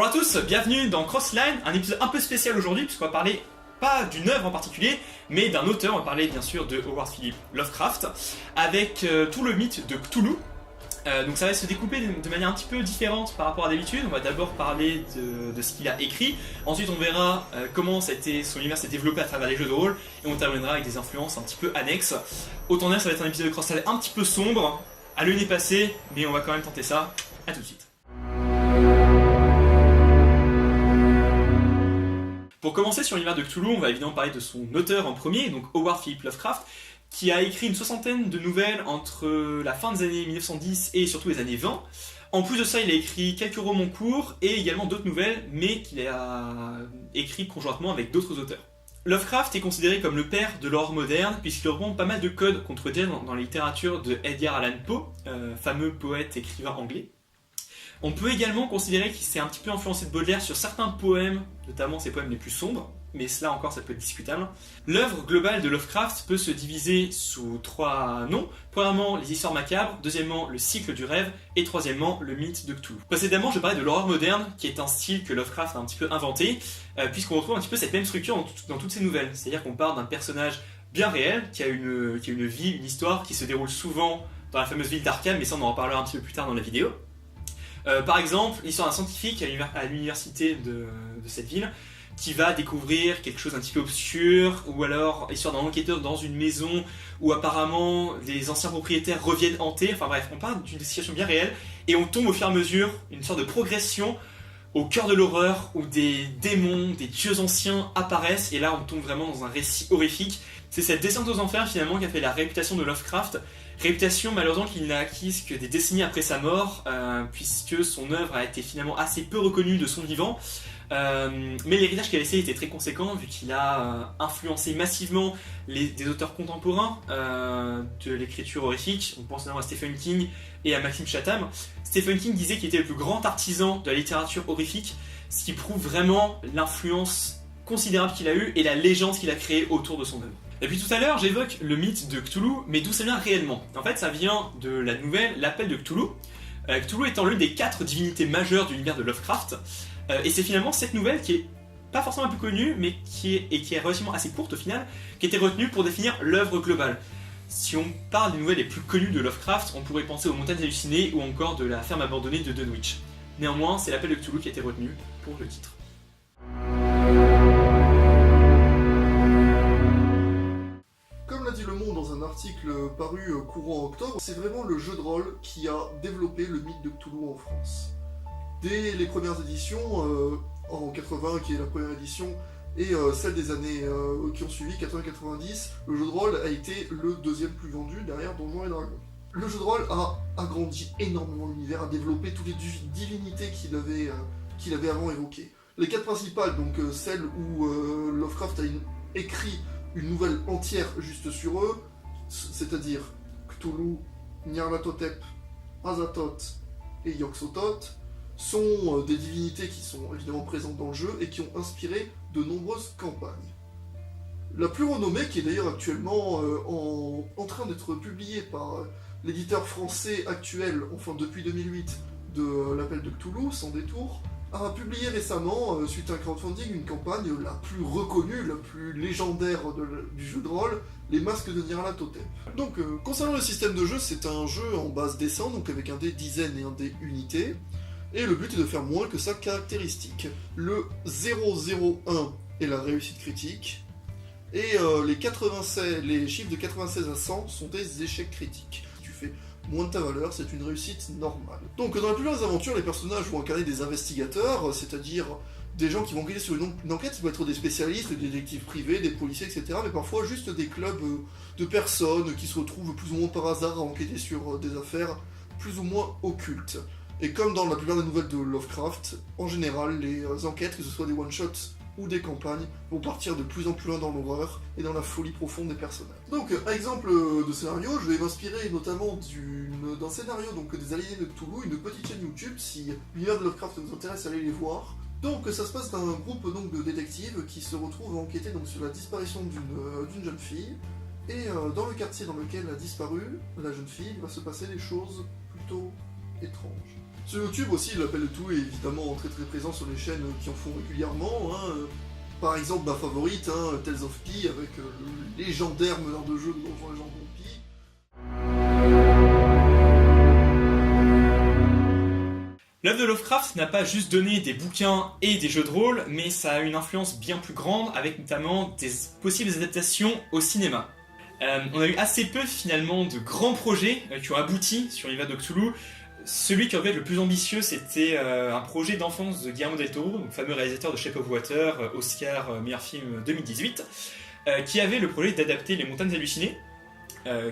Bonjour à tous, bienvenue dans Crossline, un épisode un peu spécial aujourd'hui puisqu'on va parler pas d'une œuvre en particulier, mais d'un auteur. On va parler bien sûr de Howard Phillips Lovecraft avec tout le mythe de Cthulhu. Donc ça va se découper de manière un petit peu différente par rapport à d'habitude. On va d'abord parler de ce qu'il a écrit, ensuite on verra comment son univers s'est développé à travers les jeux de rôle, et on terminera avec des influences un petit peu annexes. Autant dire, ça va être un épisode de Crossline un petit peu sombre, à le nez passé, mais on va quand même tenter ça. À tout de suite. Pour commencer sur l'univers de Cthulhu, on va évidemment parler de son auteur en premier, donc Howard Phillips Lovecraft, qui a écrit une soixantaine de nouvelles entre la fin des années 1910 et surtout les années 20. En plus de ça, il a écrit quelques romans courts et également d'autres nouvelles, mais qu'il a écrit conjointement avec d'autres auteurs. Lovecraft est considéré comme le père de l'horreur moderne, puisqu'il reprend pas mal de codes qu'on trouvait déjà dans la littérature de Edgar Allan Poe, fameux poète écrivain anglais. On peut également considérer qu'il s'est un petit peu influencé de Baudelaire sur certains poèmes, notamment ses poèmes les plus sombres, mais cela encore ça peut être discutable. L'œuvre globale de Lovecraft peut se diviser sous trois noms. Premièrement, les histoires macabres, deuxièmement, le cycle du rêve, et troisièmement, le mythe de Cthulhu. Précédemment, je parlais de l'horreur moderne, qui est un style que Lovecraft a un petit peu inventé, puisqu'on retrouve un petit peu cette même structure dans toutes ses nouvelles. C'est-à-dire qu'on part d'un personnage bien réel, qui a une vie, une histoire, qui se déroule souvent dans la fameuse ville d'Arkham, mais ça on en reparlera un petit peu plus tard dans la vidéo. Par exemple, l'histoire d'un scientifique à l'université de cette ville qui va découvrir quelque chose d'un petit peu obscur, ou alors l'histoire d'un enquêteur dans une maison où apparemment les anciens propriétaires reviennent hanter. Enfin bref, on parle d'une situation bien réelle et on tombe au fur et à mesure une sorte de progression au cœur de l'horreur où des démons, des dieux anciens apparaissent, et là on tombe vraiment dans un récit horrifique. C'est cette descente aux enfers finalement qui a fait la réputation de Lovecraft. Réputation malheureusement qu'il n'a acquise que des décennies après sa mort, puisque son œuvre a été finalement assez peu reconnue de son vivant. Mais l'héritage qu'il a laissé était très conséquent, vu qu'il a influencé massivement des auteurs contemporains de l'écriture horrifique. On pense notamment à Stephen King et à Maxime Chatham. Stephen King disait qu'il était le plus grand artisan de la littérature horrifique, ce qui prouve vraiment l'influence considérable qu'il a eue et la légende qu'il a créée autour de son œuvre. Et puis tout à l'heure, j'évoque le mythe de Cthulhu, mais d'où ça vient réellement? En fait, ça vient de la nouvelle L'Appel de Cthulhu. Cthulhu étant l'une des 4 divinités majeures de l'univers de Lovecraft. Et c'est finalement cette nouvelle qui est pas forcément la plus connue, mais qui est relativement assez courte au final, qui a été retenue pour définir l'œuvre globale. Si on parle des nouvelles les plus connues de Lovecraft, on pourrait penser aux Montagnes hallucinées ou encore de la ferme abandonnée de Dunwich. Néanmoins, c'est l'Appel de Cthulhu qui a été retenu pour le titre. Comme l'a dit Le Monde dans un article paru courant octobre, c'est vraiment le jeu de rôle qui a développé le mythe de Cthulhu en France. Dès les premières éditions, en 80 qui est la première édition, et celle des années qui ont suivi, 80-90, le jeu de rôle a été le deuxième plus vendu derrière Donjons et Dragons. Le jeu de rôle a agrandi énormément l'univers, a développé toutes les divinités qu'il avait avant évoquées. Les 4 principales, donc celles où Lovecraft a écrit une nouvelle entière juste sur eux, c'est-à-dire Cthulhu, Nyarlathotep, Azathoth et Yog-Sothoth, sont des divinités qui sont évidemment présentes dans le jeu et qui ont inspiré de nombreuses campagnes. La plus renommée, qui est d'ailleurs actuellement en train d'être publiée par l'éditeur français actuel, enfin depuis 2008, de l'Appel de Cthulhu, Sans détour, a publié récemment, suite à un crowdfunding, une campagne la plus reconnue, la plus légendaire du jeu de rôle, les Masques de Nyarlathotep. Donc, concernant le système de jeu, c'est un jeu en base dessin, donc avec un dé dizaine et un dé unité, et le but est de faire moins que sa caractéristique. Le 001 est la réussite critique, et les chiffres de 96 à 100 sont des échecs critiques. Si tu fais moins de ta valeur, c'est une réussite normale. Donc dans la plupart des aventures, les personnages vont incarner des investigateurs, c'est-à-dire des gens qui vont enquêter sur une enquête, ça peut être des spécialistes, des détectives privés, des policiers, etc., mais parfois juste des clubs de personnes qui se retrouvent plus ou moins par hasard à enquêter sur des affaires plus ou moins occultes. Et comme dans la plupart des nouvelles de Lovecraft, en général, les enquêtes, que ce soit des one-shots ou des campagnes, vont partir de plus en plus loin dans l'horreur et dans la folie profonde des personnages. Donc, un exemple de scénario, je vais m'inspirer notamment d'un scénario donc, des Aliénés de Cthulhu, une petite chaîne YouTube, si l'univers de Lovecraft vous intéresse, allez les voir. Donc, ça se passe d'un groupe donc, de détectives qui se retrouvent à enquêter donc, sur la disparition d'une jeune fille, et dans le quartier dans lequel a disparu la jeune fille, il va se passer des choses plutôt étranges. Sur YouTube aussi, l'appel de Cthulhu est évidemment très très présent sur les chaînes qui en font régulièrement. Par exemple, ma favorite, Tales of Pi, avec le légendaire meneur de jeu de Donjons et Dragons Pi. L'œuvre de Lovecraft n'a pas juste donné des bouquins et des jeux de rôle, mais ça a une influence bien plus grande, avec notamment des possibles adaptations au cinéma. On a eu assez peu finalement de grands projets qui ont abouti sur l'univers de Cthulhu. Celui qui aurait pu être le plus ambitieux, c'était un projet d'enfance de Guillermo del Toro, donc fameux réalisateur de Shape of Water, Oscar meilleur film 2018, qui avait le projet d'adapter Les Montagnes Hallucinées,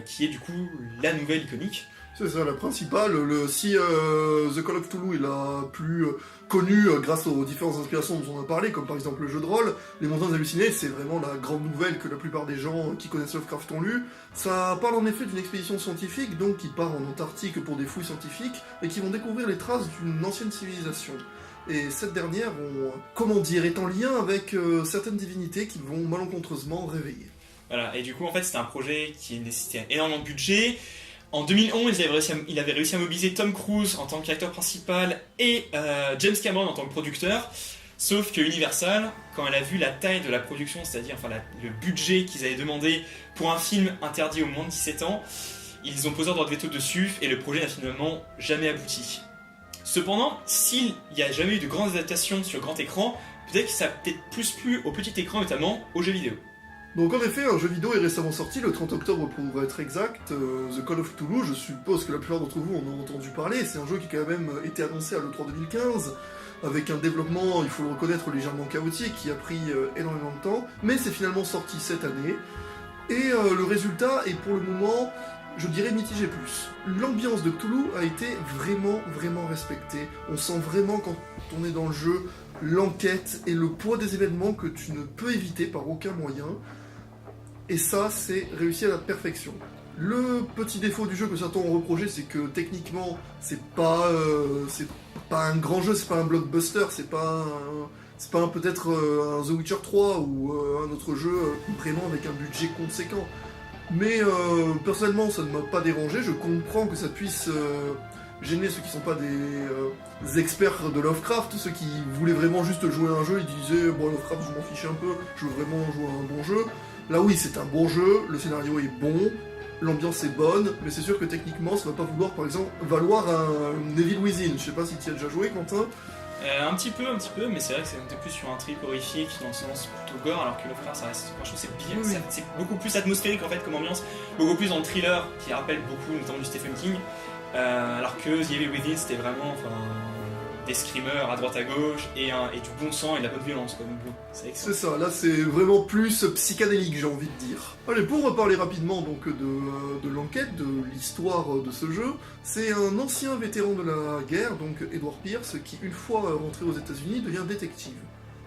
qui est du coup la nouvelle iconique. C'est ça, la principale. Si The Call of Cthulhu est la plus connue grâce aux différentes inspirations dont on a parlé, comme par exemple le jeu de rôle, Les Montagnes Hallucinées, c'est vraiment la grande nouvelle que la plupart des gens qui connaissent Lovecraft ont lu. Ça parle en effet d'une expédition scientifique, donc qui part en Antarctique pour des fouilles scientifiques, et qui vont découvrir les traces d'une ancienne civilisation. Et cette dernière, est en lien avec certaines divinités qui vont malencontreusement réveiller. Voilà, et du coup, en fait, c'était un projet qui nécessitait énormément de budget. En 2011, il avait réussi à mobiliser Tom Cruise en tant qu'acteur principal et James Cameron en tant que producteur. Sauf que Universal, quand elle a vu la taille de la production, c'est-à-dire le budget qu'ils avaient demandé pour un film interdit aux moins de 17 ans, ils ont posé un droit de veto dessus et le projet n'a finalement jamais abouti. Cependant, s'il n'y a jamais eu de grandes adaptations sur grand écran, peut-être que ça a peut-être plus plu au petit écran, notamment aux jeux vidéo. Donc en effet, un jeu vidéo est récemment sorti, le 30 octobre pour être exact, The Call of Cthulhu, je suppose que la plupart d'entre vous en ont entendu parler, c'est un jeu qui a quand même été annoncé à l'E3 2015, avec un développement, il faut le reconnaître, légèrement chaotique, qui a pris énormément de temps, mais c'est finalement sorti cette année, et le résultat est pour le moment, je dirais, mitigé plus. L'ambiance de Cthulhu a été vraiment respectée, on sent vraiment quand on est dans le jeu l'enquête et le poids des événements que tu ne peux éviter par aucun moyen. Et ça, c'est réussi à la perfection. Le petit défaut du jeu que certains ont reproché, c'est que techniquement, c'est pas un grand jeu, c'est pas un blockbuster, c'est pas peut-être un The Witcher 3 ou un autre jeu vraiment avec un budget conséquent. Mais personnellement, ça ne m'a pas dérangé. Je comprends que ça puisse gêner ceux qui sont pas des experts de Lovecraft, ceux qui voulaient vraiment juste jouer à un jeu, ils disaient bon, Lovecraft, je m'en fichais un peu, je veux vraiment jouer à un bon jeu. Là oui, c'est un bon jeu, le scénario est bon, l'ambiance est bonne, mais c'est sûr que techniquement ça va pas valoir un Evil Within. Je sais pas si tu y as déjà joué, Quentin. Un petit peu, mais c'est vrai que c'est plus sur un trip horrifique dans le sens plutôt gore, alors que Lovecraft, ça reste, franchement, c'est bien, oui. C'est beaucoup plus atmosphérique en fait comme ambiance, beaucoup plus dans le thriller qui rappelle beaucoup notamment du Stephen King, alors que The Evil Within c'était vraiment des screamers à droite à gauche et du bon sang et de la bonne violence. C'est ça, là c'est vraiment plus psychédélique, j'ai envie de dire. Allez, pour reparler rapidement donc de l'enquête, de l'histoire de ce jeu, c'est un ancien vétéran de la guerre, donc Edward Pierce, qui une fois rentré aux États-Unis devient détective.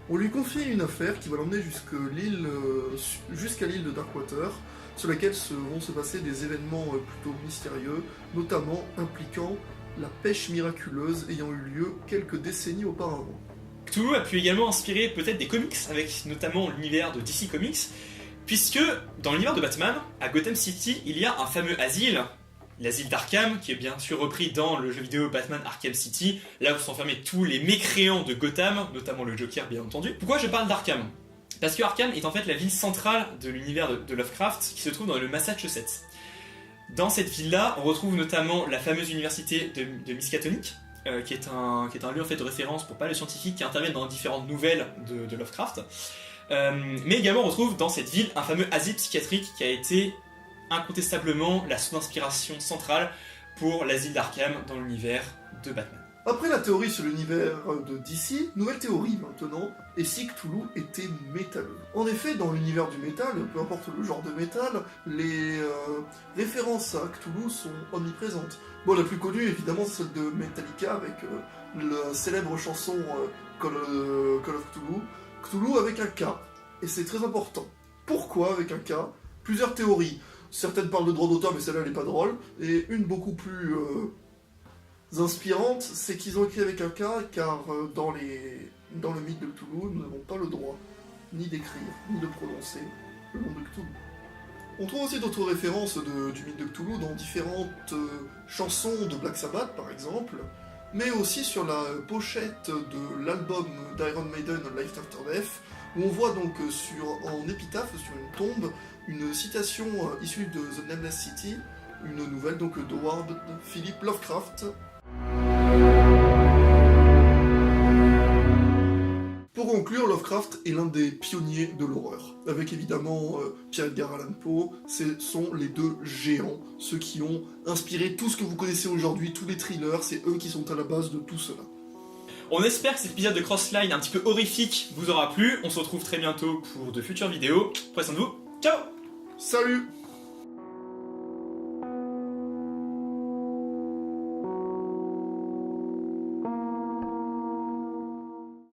On lui confie une affaire qui va l'emmener jusqu'à l'île de Darkwater, sur laquelle vont se passer des événements plutôt mystérieux, notamment impliquant la pêche miraculeuse ayant eu lieu quelques décennies auparavant. Cthulhu a pu également inspirer peut-être des comics, avec notamment l'univers de DC Comics, puisque dans l'univers de Batman, à Gotham City, il y a un fameux asile, l'asile d'Arkham, qui est bien sûr repris dans le jeu vidéo Batman Arkham City, là où sont enfermés tous les mécréants de Gotham, notamment le Joker bien entendu. Pourquoi je parle d'Arkham ? Parce que Arkham est en fait la ville centrale de l'univers de Lovecraft, qui se trouve dans le Massachusetts. Dans cette ville-là, on retrouve notamment la fameuse université de Miskatonic, qui est un lieu en fait de référence pour pas les scientifiques qui interviennent dans différentes nouvelles de Lovecraft. Mais également, on retrouve dans cette ville un fameux asile psychiatrique qui a été incontestablement la source d'inspiration centrale pour l'asile d'Arkham dans l'univers de Batman. Après la théorie sur l'univers de DC, nouvelle théorie maintenant, et si Cthulhu était métalleux. En effet, dans l'univers du métal, peu importe le genre de métal, les références à Cthulhu sont omniprésentes. Bon, la plus connue, évidemment, c'est celle de Metallica, avec la célèbre chanson Call of Cthulhu. Cthulhu avec un K, et c'est très important. Pourquoi avec un K ? Plusieurs théories. Certaines parlent de droit d'auteur, mais celle-là, elle n'est pas drôle. Et une beaucoup plus inspirante, c'est qu'ils ont écrit avec un K, car dans le mythe de Cthulhu, nous n'avons pas le droit ni d'écrire, ni de prononcer le nom de Cthulhu. On trouve aussi d'autres références du mythe de Cthulhu dans différentes chansons de Black Sabbath, par exemple, mais aussi sur la pochette de l'album d'Iron Maiden, Life After Death, où on voit donc en épitaphe, sur une tombe, une citation issue de The Nameless City, une nouvelle donc d'Howard Philip Lovecraft. Pour conclure, Lovecraft est l'un des pionniers de l'horreur. Avec évidemment Pierre Edgar Allan Poe, ce sont les deux géants, ceux qui ont inspiré tout ce que vous connaissez aujourd'hui, tous les thrillers, c'est eux qui sont à la base de tout cela. On espère que cet épisode de Crossline un petit peu horrifique vous aura plu. On se retrouve très bientôt pour de futures vidéos. Prenez soin de vous. Ciao! Salut!